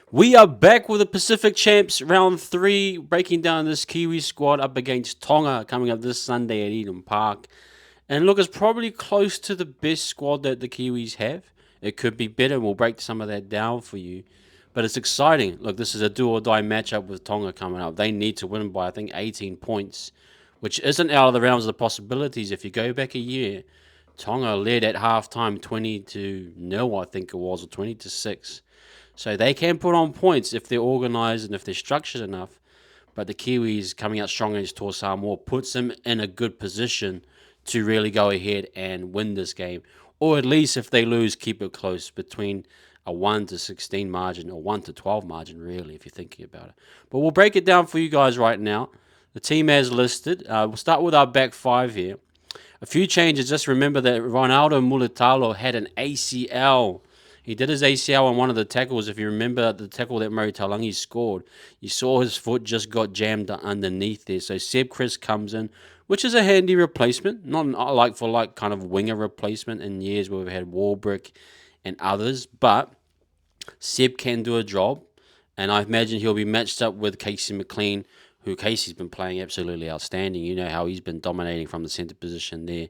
We are back with the Pacific Champs round 3, breaking down this Kiwi squad up against Tonga coming up this Sunday at Eden Park. And look, it's probably close to the best squad that the Kiwis have. It could be better, and we'll break some of that down for you. But it's exciting. Look, this is a do or die matchup with Tonga coming up. They need to win by, I think, 18 points, which isn't out of the realms of the possibilities. If you go back a year, Tonga led at halftime 20-0, I think it was, or 20-6. So they can put on points if they're organised and if they're structured enough. But the Kiwis coming out strong against Toa Samoa puts them in a good position to really go ahead and win this game. Or at least if they lose, keep it close between a 1-16 margin or 1-12 margin, really, if you're thinking about it. But we'll break it down for you guys right now. The team as listed. We'll start with our back five here. A few changes. Just remember that Ronaldo Mulitalo had an ACL. He did his ACL on one of the tackles. If you remember the tackle that Murray Talangi scored, you saw his foot just got jammed underneath there. So Seb Chris comes in, which is a handy replacement. Not like for like kind of winger replacement in years where we've had Warbrick and others. But Seb can do a job. And I imagine he'll be matched up with Casey McLean, who Casey's been playing absolutely outstanding. You know how he's been dominating from the centre position there.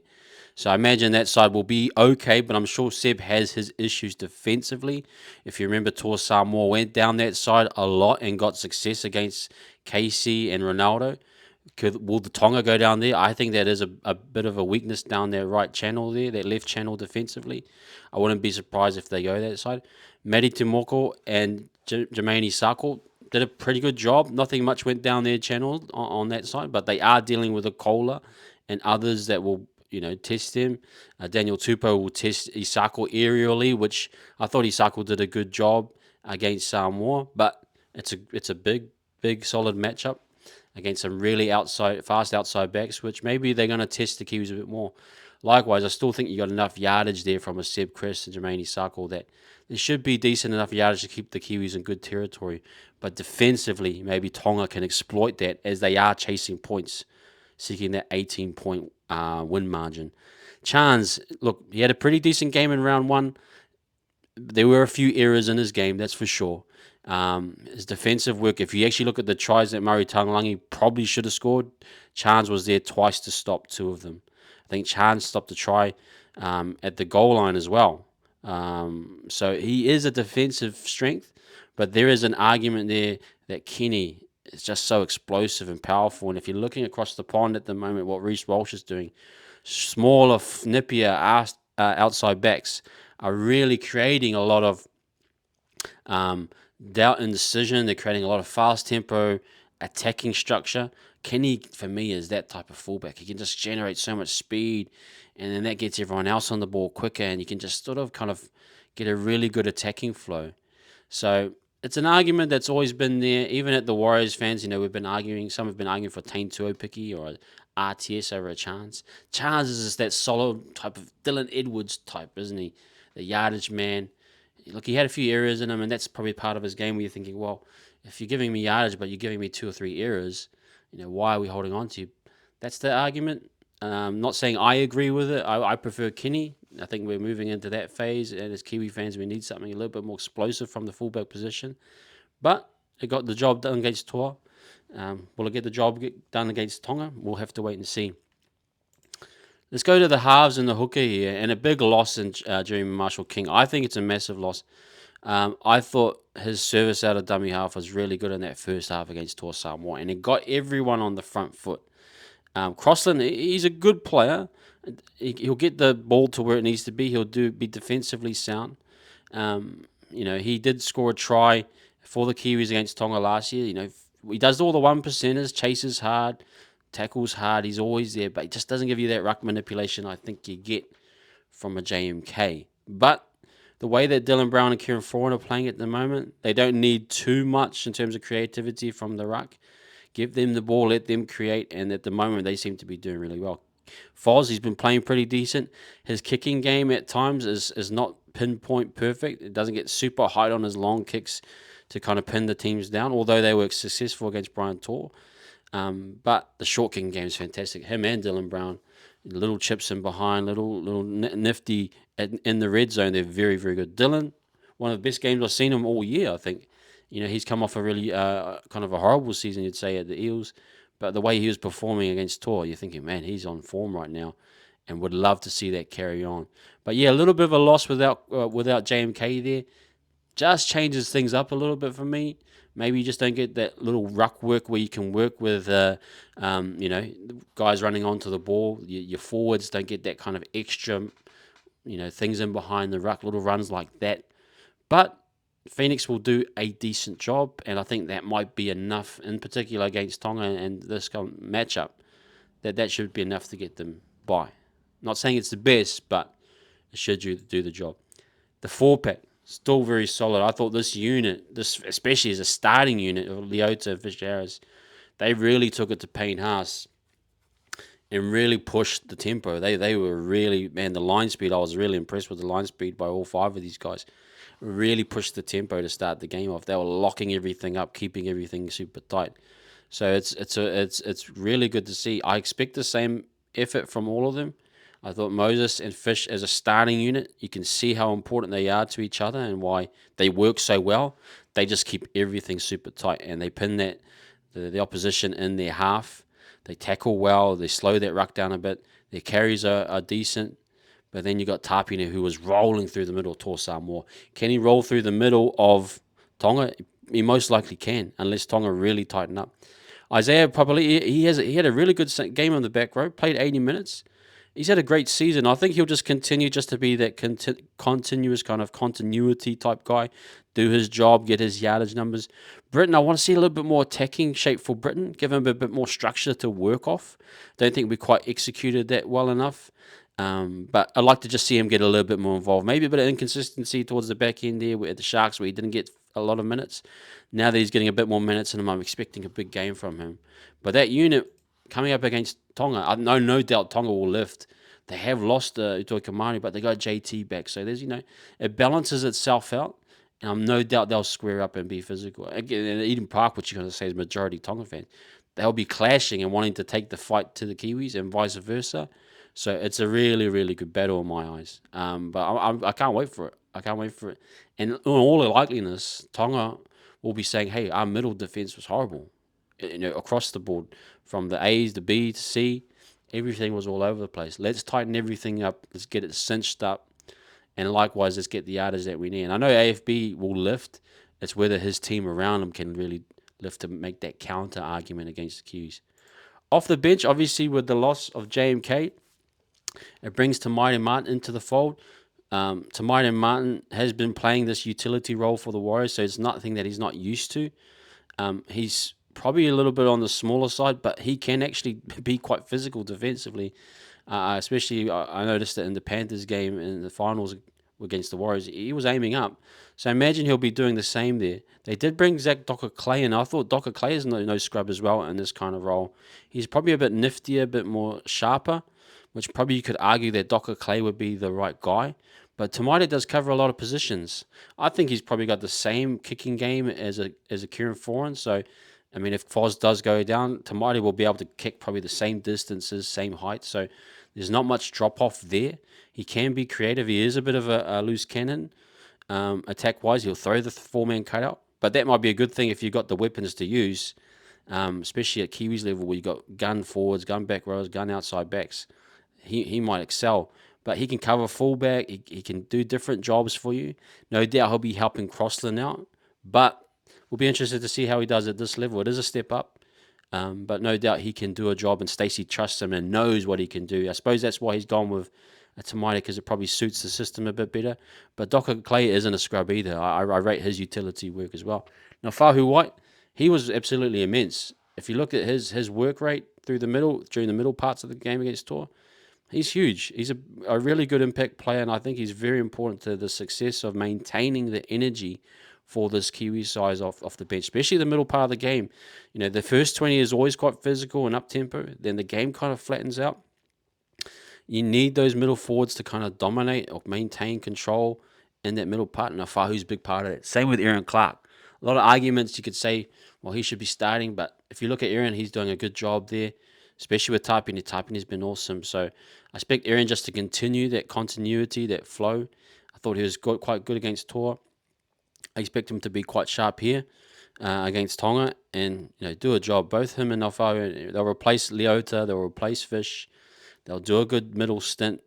So I imagine that side will be okay, but I'm sure Seb has his issues defensively. If you remember, Toa Samoa went down that side a lot and got success against Casey and Ronaldo. Will the Tonga go down there? I think that is a bit of a weakness down that right channel there, that left channel defensively. I wouldn't be surprised if they go that side. Medi Timoko and Jermaine Sako did a pretty good job. Nothing much went down their channel on that side, but they are dealing with a Kohler and others that will test him. Daniel Tupou will test Isako aerially, which I thought Isako did a good job against Samoa, but it's a big solid matchup against some really fast outside backs, which maybe they're going to test the Kiwis a bit more. Likewise, I still think you got enough yardage there from a Seb Chris and Jermaine Sako that there should be decent enough yardage to keep the Kiwis in good territory. But defensively, maybe Tonga can exploit that as they are chasing points, seeking that 18-point win margin. Chance, look, he had a pretty decent game in round one. There were a few errors in his game, that's for sure. His defensive work, if you actually look at the tries that Murray Talangi probably should have scored, Chance was there twice to stop two of them. I think Chance stopped a try at the goal line as well. So he is a defensive strength, but there is an argument there that Kini is just so explosive and powerful. And if you're looking across the pond at the moment, what Reece Walsh is doing, smaller, nippier outside backs are really creating a lot of doubt and decision. They're creating a lot of fast tempo attacking structure. Kenny, for me, is that type of fullback. He can just generate so much speed, and then that gets everyone else on the ball quicker, and you can just sort of kind of get a really good attacking flow. So it's an argument that's always been there, even at the Warriors fans. We've been arguing. Some have been arguing for Tain Tuopiki or RTS over a Chance. Chance is just that solid type of Dylan Edwards type, isn't he? The yardage man. Look, he had a few errors in him, and that's probably part of his game where you're thinking, well, if you're giving me yardage, but you're giving me 2 or 3 errors, why are we holding on to you? That's the argument. Not saying I agree with it. I prefer Kini. I think we're moving into that phase, and as Kiwi fans, we need something a little bit more explosive from the fullback position. But it got the job done against Toa. Will it get the job done against Tonga? We'll have to wait and see. Let's go to the halves and the hooker here, and a big loss in Jeremy Marshall King. I think it's a massive loss. I thought his service out of dummy half was really good in that first half against Toa Samoa, and it got everyone on the front foot. Crossland, he's a good player. He'll get the ball to where it needs to be. He'll be defensively sound. He did score a try for the Kiwis against Tonga last year. He does all the 1%ers, chases hard, tackles hard. He's always there, but he just doesn't give you that ruck manipulation I think you get from a JMK. But the way that Dylan Brown and Kieran Foran are playing at the moment, they don't need too much in terms of creativity from the ruck. Give them the ball, let them create, and at the moment they seem to be doing really well. Foz, he's been playing pretty decent. His kicking game at times is not pinpoint perfect. It doesn't get super high on his long kicks to kind of pin the teams down, although they were successful against Brian Tor. But the short kicking game is fantastic. Him and Dylan Brown, little chips in behind, little nifty in the red zone. They're very, very good. Dylan, one of the best games I've seen him all year, I think. He's come off a really kind of a horrible season, you'd say, at the Eels. But the way he was performing against Tor, you're thinking, man, he's on form right now, and would love to see that carry on. But yeah, a little bit of a loss without JMK there. Just changes things up a little bit for me. Maybe you just don't get that little ruck work where you can work with, guys running onto the ball. Your forwards don't get that kind of extra, things in behind the ruck, little runs like that. But Phoenix will do a decent job, and I think that might be enough, in particular against Tonga and this kind of matchup, that should be enough to get them by. Not saying it's the best, but it should do the job. The 4-pack, still very solid. I thought this unit, this especially as a starting unit of Leota, Fisher Harris, they really took it to Payne Haas and really pushed the tempo. They were really, man, the line speed, I was really impressed with the line speed by all 5 of these guys. Really pushed the tempo to start the game off. They were locking everything up, keeping everything super tight. So it's really good to see. I expect the same effort from all of them. I thought Moses and Fish as a starting unit, you can see how important they are to each other and why they work so well. They just keep everything super tight, and they pin the opposition in their half. They tackle well. They slow that ruck down a bit. Their carries are decent. But then you got Tapine, who was rolling through the middle of Tor Samoa. Can he roll through the middle of Tonga? He most likely can, unless Tonga really tighten up. Isaiah probably he had a really good game on the back row. Played 80 minutes. He's had a great season. I think he'll just continue just to be that continuous kind of continuity type guy. Do his job, get his yardage numbers. Britain, I want to see a little bit more attacking shape for Britain. Give him a bit more structure to work off. Don't think we quite executed that well enough. But I'd like to just see him get a little bit more involved. Maybe a bit of inconsistency towards the back end there at the Sharks where he didn't get a lot of minutes. Now that he's getting a bit more minutes in him, I'm expecting a big game from him. But that unit coming up against Tonga, I know no doubt Tonga will lift. They have lost Utoi Kamani, but they got JT back. So there's, it balances itself out. And I'm no doubt they'll square up and be physical. Again, in Eden Park, which you're going to say is majority Tonga fan, they'll be clashing and wanting to take the fight to the Kiwis and vice versa. So it's a really, really good battle in my eyes. But I can't wait for it. I can't wait for it. And in all likeliness, Tonga will be saying, hey, our middle defense was horrible. Across the board, from the A's, the B to C, everything was all over the place. Let's tighten everything up. Let's get it cinched up. And likewise, let's get the yardage that we need. And I know AFB will lift. It's whether his team around him can really lift to make that counter argument against the Kiwis. Off the bench, obviously, with the loss of JMK, it brings Tamaiti Martin into the fold. Tamaiti Martin has been playing this utility role for the Warriors, so it's nothing that he's not used to. He's probably a little bit on the smaller side, but he can actually be quite physical defensively. Especially, I noticed that in the Panthers game in the finals against the Warriors, he was aiming up. So imagine he'll be doing the same there. They did bring Zach Docker-Clay in. I thought Docker-Clay is no scrub as well in this kind of role. He's probably a bit niftier, a bit more sharper, which probably you could argue that Docker-Clay would be the right guy. But Tamaiti does cover a lot of positions. I think he's probably got the same kicking game as a Kieran Foran. So, I mean, if Foz does go down, Tamaiti will be able to kick probably the same distances, same height. So there's not much drop-off there. He can be creative. He is a bit of a loose cannon. Attack-wise, he'll throw the 4-man cutout. But that might be a good thing if you've got the weapons to use, especially at Kiwis level where you've got gun forwards, gun back rows, gun outside backs. He might excel. But he can cover fullback. He can do different jobs for you. No doubt he'll be helping Crossland out. But we'll be interested to see how he does at this level. It is a step up. But no doubt he can do a job, and Stacey trusts him and knows what he can do. I suppose that's why he's gone with a Tamaiti, because it probably suits the system a bit better. But Docker-Clay isn't a scrub either. I rate his utility work as well. Now, Fahu White, he was absolutely immense. If you look at his work rate during the middle parts of the game against Tor, he's huge. He's a really good impact player, and I think he's very important to the success of maintaining the energy for this Kiwi size off the bench, especially the middle part of the game. The first 20 is always quite physical and up-tempo. Then the game kind of flattens out. You need those middle forwards to kind of dominate or maintain control in that middle part, and Fahu's a big part of it. Same with Aaron Clark. A lot of arguments you could say, well, he should be starting, but if you look at Aaron, he's doing a good job there, especially with Tapine. Tapine's been awesome. So I expect Aaron just to continue that continuity, that flow. I thought he was quite good against Tor. I expect him to be quite sharp here against Tonga and do a job. Both him and Alfaro, they'll replace Leota, they'll replace Fish, they'll do a good middle stint.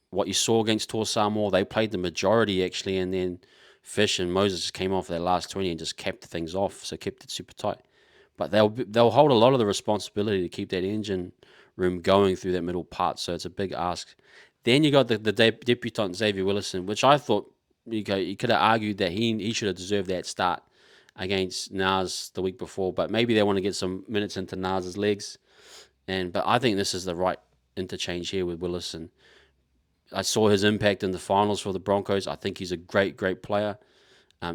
What you saw against Tor Samoa, they played the majority actually, and then Fish and Moses just came off their last 20 and just kept things off, so kept it super tight. But they'll hold a lot of the responsibility to keep that engine room going through that middle part, so it's a big ask. Then you got the debutant Xavier Willison, which I thought you could have argued that he should have deserved that start against Nas the week before, but maybe they want to get some minutes into Nas's legs. But I think this is the right interchange here with Willison. I saw his impact in the finals for the Broncos. I think he's a great player.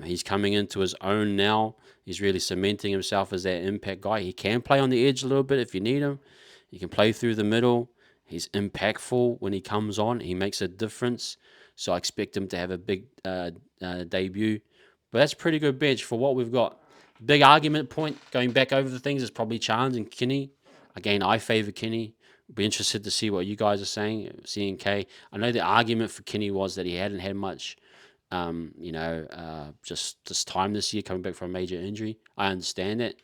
He's coming into his own now. He's really cementing himself as that impact guy. He can play on the edge a little bit if you need him. He can play through the middle. He's impactful when he comes on. He makes a difference. So I expect him to have a big debut. But that's a pretty good bench for what we've got. Big argument point going back over the things is probably Chance and Kini. Again, I favour Kini. Be interested to see what you guys are saying. CNK. I know the argument for Kini was that he hadn't had much just this time this year coming back from a major injury. I understand that,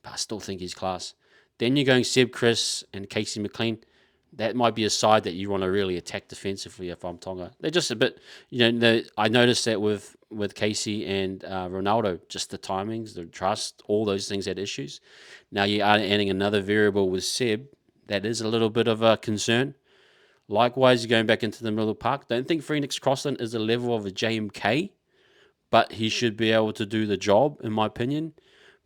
but I still think he's class. Then you're going Seb Chris and Casey McLean. That might be a side that you want to really attack defensively if I'm Tonga. They're just a bit, I noticed that with Casey and Ronaldo, just the timings, the trust, all those things had issues. Now you are adding another variable with Seb. That is a little bit of a concern. Likewise, you're going back into the middle of the park. Don't think Phoenix Crossland is the level of a JMK, but he should be able to do the job, in my opinion.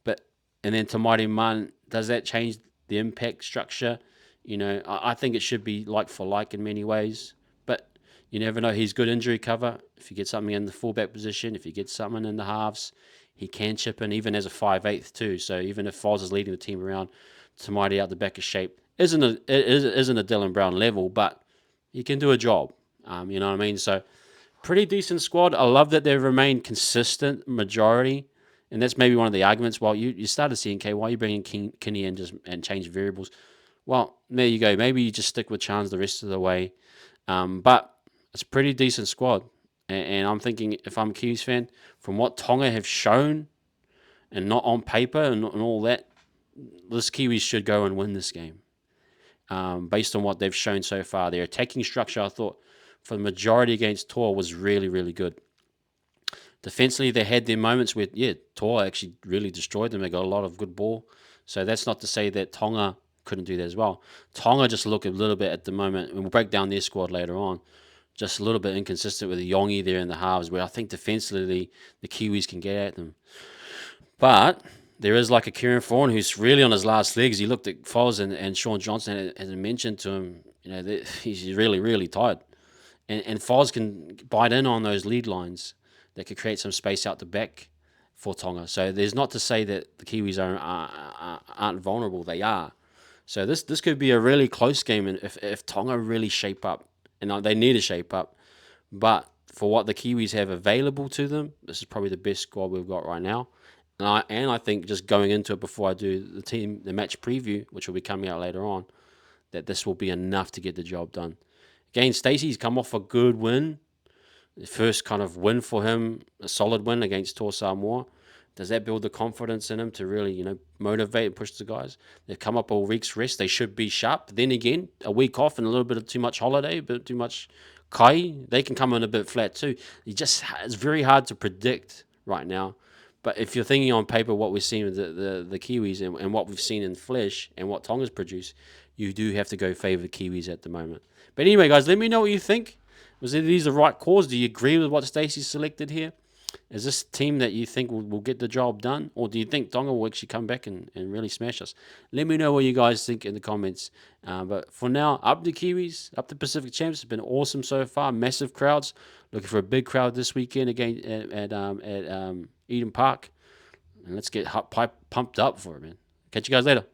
And then Tamari Man, does that change the impact structure? I think it should be like for like in many ways, but you never know. He's good injury cover. If you get something in the fullback position, if you get something in the halves, he can chip in even as a 5/8 too. So even if Foz is leading the team around, Tamari out the back of shape isn't a Dylan Brown level, but he can do a job. You know what I mean? So pretty decent squad. I love that they've remained consistent majority. And that's maybe one of the arguments. Well, you started seeing why are you bringing Kini in and change variables? Well, there you go. Maybe you just stick with Chance the rest of the way. But it's a pretty decent squad. And I'm thinking, if I'm a Kiwis fan, from what Tonga have shown and not on paper and all that, this Kiwis should go and win this game. Based on what they've shown so far. Their attacking structure, I thought, for the majority against Tor was really, really good. Defensively, they had their moments where, Tor actually really destroyed them. They got a lot of good ball. So that's not to say that Tonga couldn't do that as well. Tonga just look a little bit at the moment, and we'll break down their squad later on, just a little bit inconsistent with the Yongi there in the halves, where I think defensively the Kiwis can get at them. But there is like a Kieran Thorne who's really on his last legs. He looked at Foz and Sean Johnson and mentioned to him, that he's really, really tired. And Foz can bite in on those lead lines that could create some space out the back for Tonga. So there's not to say that the Kiwis aren't vulnerable. They are. So this could be a really close game if Tonga really shape up. And they need to shape up. But for what the Kiwis have available to them, this is probably the best squad we've got right now. And I think just going into it before I do the match preview, which will be coming out later on, that this will be enough to get the job done. Again, Stacey's come off a good win. The first kind of win for him, a solid win against Tor Samoa. Does that build the confidence in him to really, motivate and push the guys? They've come up a week's rest. They should be sharp. Then again, a week off and a little bit of too much holiday, a bit too much kai, they can come in a bit flat too. It's very hard to predict right now. But if you're thinking on paper what we're seeing with the Kiwis and what we've seen in flesh and what Tonga's produced, you do have to go favour the Kiwis at the moment. But anyway, guys, let me know what you think. Was these the right calls? Do you agree with what Stacey selected here? Is this team that you think will get the job done? Or do you think Tonga will actually come back and really smash us? Let me know what you guys think in the comments. But for now, up the Kiwis, up the Pacific Champs. It's been awesome so far. Massive crowds. Looking for a big crowd this weekend again at Eden Park. And let's get pumped up for it, man. Catch you guys later.